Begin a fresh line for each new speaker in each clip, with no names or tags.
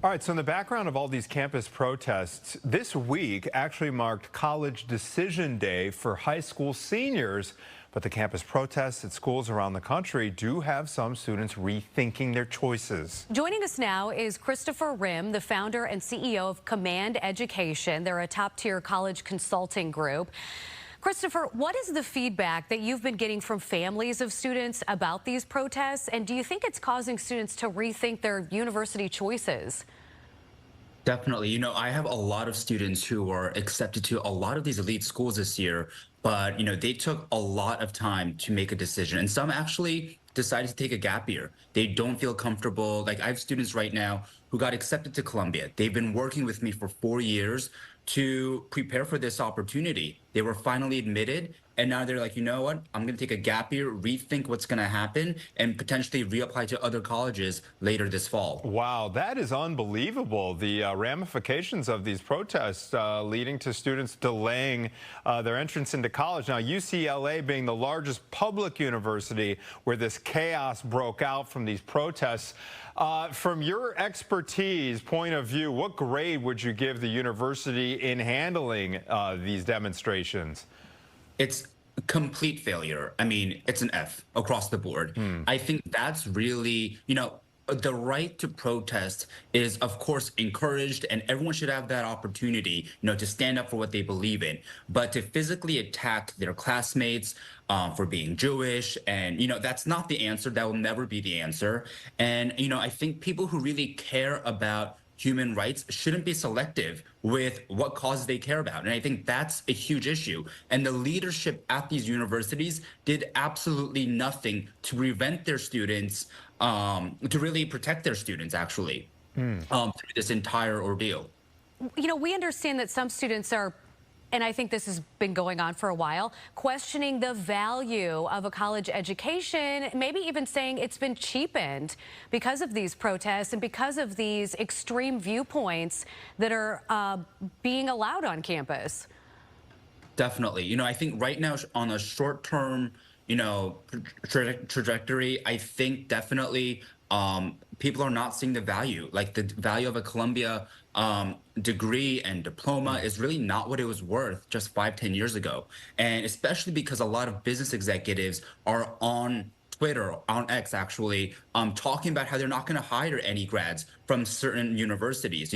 All right, so in the background of all these campus protests, this week actually marked College Decision Day for high school seniors. But the campus protests at schools around the country do have some students rethinking their choices.
Joining us now is Christopher Rim, the founder and CEO of Command Education. They're a top-tier college consulting group. Christopher, what is the feedback that you've been getting from families of students about these protests? And do you think it's causing students to rethink their university choices?
Definitely. I have a lot of students who are accepted to a lot of these elite schools this year, but, they took a lot of time to make a decision. And some actually decided to take a gap year. They don't feel comfortable. Like, I have students right now who got accepted to Columbia. They've been working with me for 4 years to prepare for this opportunity. They were finally admitted, and now they're like, you know what? I'm going to take a gap year, rethink what's going to happen, and potentially reapply to other colleges later this fall.
Wow, that is unbelievable. The ramifications of these protests leading to students delaying their entrance into college. Now, UCLA being the largest public university where this chaos broke out from these protests. From your expertise point of view, what grade would you give the university in handling these demonstrations?
It's a complete failure. I mean, it's an F across the board. I think that's really, the right to protest is, of course, encouraged, and everyone should have that opportunity, to stand up for what they believe in. But to physically attack their classmates for being Jewish, and, that's not the answer. That will never be the answer. And, I think people who really care about human rights shouldn't be selective with what causes they care about. And I think that's a huge issue. And the leadership at these universities did absolutely nothing to prevent their students, to really protect their students, actually, through this entire ordeal.
We understand that some students are, and I think this has been going on for a while, questioning the value of a college education, maybe even saying it's been cheapened because of these protests and because of these extreme viewpoints that are being allowed on campus.
Definitely. I think right now on a short-term, trajectory, I think definitely people are not seeing the value. Like, the value of a Columbia degree and diploma is really not what it was worth just 5-10 years ago. And especially because a lot of business executives are on Twitter, on X actually, talking about how they're not going to hire any grads from certain universities.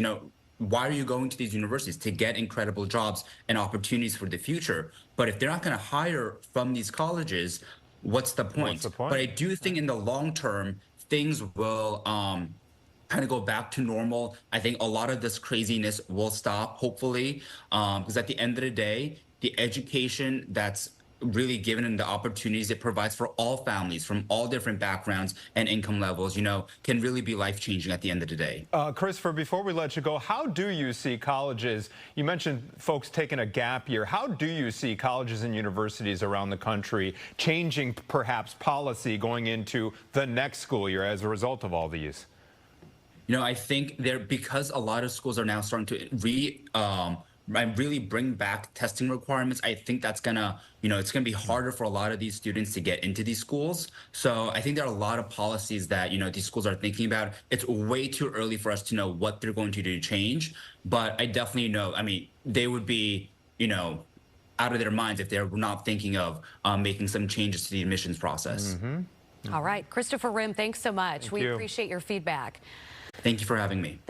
Why are you going to these universities? To get incredible jobs and opportunities for the future. But if they're not going to hire from these colleges, what's the point? But I do think in the long term, things will kind of go back to normal. I think a lot of this craziness will stop, hopefully, because at the end of the day, the education that's really given and the opportunities it provides for all families from all different backgrounds and income levels, can really be life-changing at the end of the day.
Christopher, before we let you go, how do you see colleges, you mentioned folks taking a gap year, how do you see colleges and universities around the country changing perhaps policy going into the next school year as a result of all these?
I think because a lot of schools are now starting to really bring back testing requirements, I think that's gonna, it's gonna be harder for a lot of these students to get into these schools. So I think there are a lot of policies that, these schools are thinking about. It's way too early for us to know what they're going to do to change. But I definitely know, they would be, out of their minds if they're not thinking of making some changes to the admissions process.
All right. Christopher Rim, thanks so much. We appreciate your feedback.
Thank you for having me.